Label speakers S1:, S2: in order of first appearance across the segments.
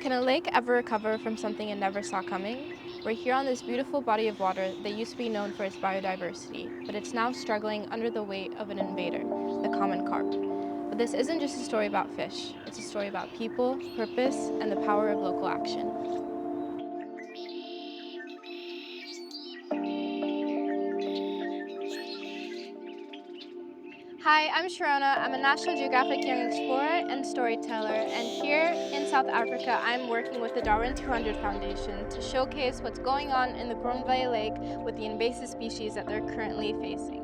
S1: Can a lake ever recover from something it never saw coming? We're here on this beautiful body of water that used to be known for its biodiversity, but it's now struggling under the weight of an invader, the common carp. But this isn't just a story about fish, it's a story about people, purpose, and the power of local action. Hi, I'm Sharona. I'm a National Geographic Young Explorer and storyteller, and here in South Africa, I'm working with the Darwin200 Foundation to showcase what's going on in the Groenvlei Lake with the invasive species that they're currently facing.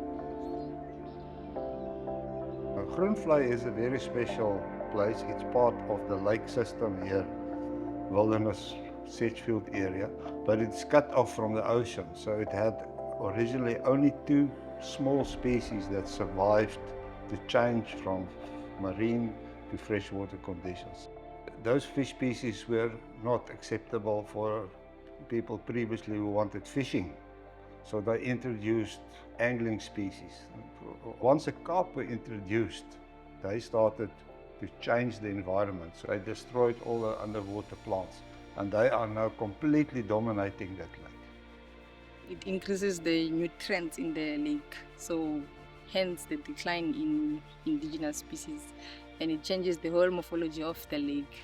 S2: Groenvlei is a very special place. It's part of the lake system here, wilderness Sedgefield area, but it's cut off from the ocean. So it had originally only two small species that survived to change from marine to freshwater conditions. Those fish species were not acceptable for people previously who wanted fishing. So they introduced angling species. Once a carp were introduced, they started to change the environment. So they destroyed all the underwater plants, and they are now completely dominating that lake.
S3: It increases the nutrients in the lake, so hence the decline in indigenous species, and it changes the whole morphology of the lake.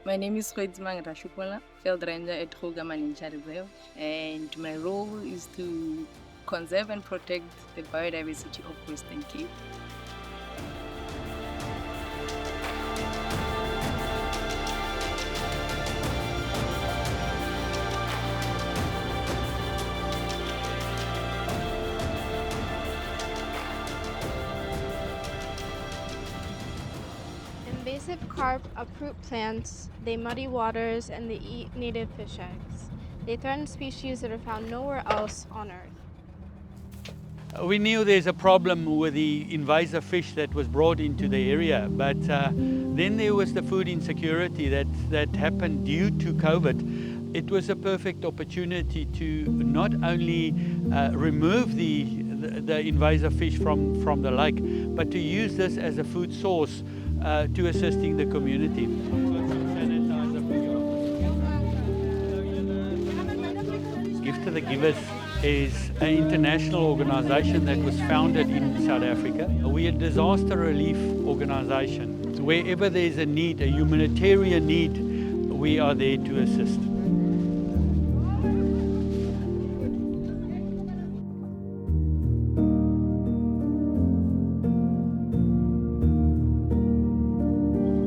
S3: My name is Rashupola, field ranger at Krugerman Reserve, and my role is to conserve and protect the biodiversity of Western Cape.
S1: Invasive carp uproot plants, they muddy waters, and they eat native fish eggs. They threaten species that are found nowhere else on Earth.
S4: We knew there's a problem with the invasive fish that was brought into the area, but then there was the food insecurity that happened due to COVID. It was a perfect opportunity to not only remove the invasive fish from the lake, but to use this as a food source to assisting the community. Gift to the Givers is an international organization that was founded in South Africa. We're a disaster relief organization. Wherever there's a need, a humanitarian need, we are there to assist.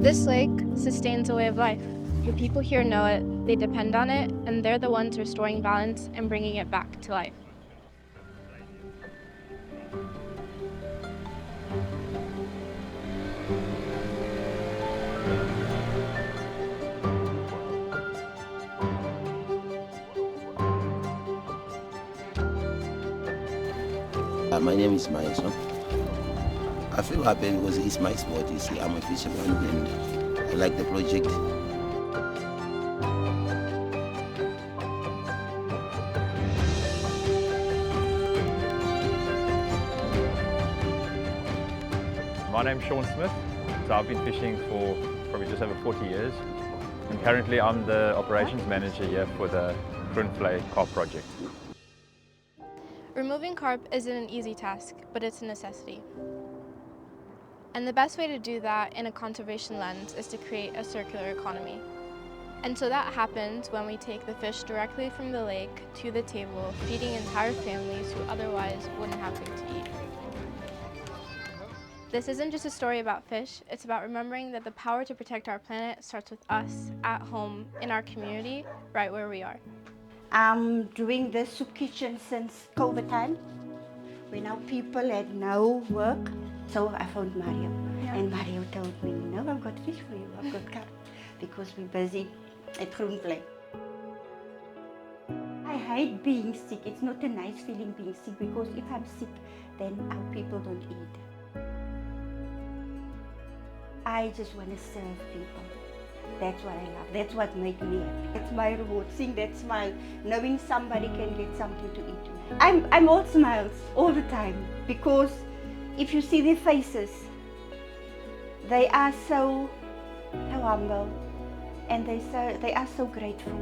S1: This lake sustains a way of life. The people here know it, they depend on it, and they're the ones restoring balance and bringing it back to life.
S5: My name is Maeso. I feel happy because it's my sport. You see, I'm a fisherman and I like the project.
S6: My name's Sean Smith. So I've been fishing for probably just over 40 years. And currently I'm the operations manager here for the Groenvlei Carp project.
S1: Removing carp isn't an easy task, but it's a necessity. And the best way to do that in a conservation lens is to create a circular economy. And so that happens when we take the fish directly from the lake to the table, feeding entire families who otherwise wouldn't have food to eat. This isn't just a story about fish, it's about remembering that the power to protect our planet starts with us, at home, in our community, right where we are.
S7: I'm doing the soup kitchen since COVID time, when our people had no work. So I found Mario, and Mario told me, no, I've got fish for you, I've got carp, because we're busy at Groenvlei. I hate being sick. It's not a nice feeling being sick, because if I'm sick, then our people don't eat. I just want to serve people. That's what I love. That's what makes me happy. That's my reward, seeing that smile, knowing somebody can get something to eat. I'm all smiles all the time, because if you see their faces, they are so so humble, and they are so grateful.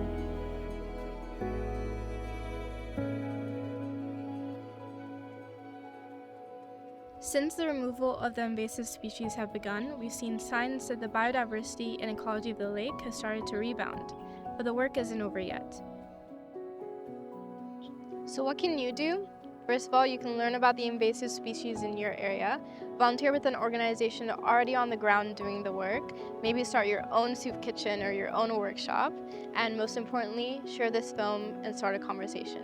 S1: Since the removal of the invasive species have begun, we've seen signs that the biodiversity and ecology of the lake has started to rebound, but the work isn't over yet. So what can you do? First of all, you can learn about the invasive species in your area, volunteer with an organization already on the ground doing the work, maybe start your own soup kitchen or your own workshop, and most importantly, share this film and start a conversation.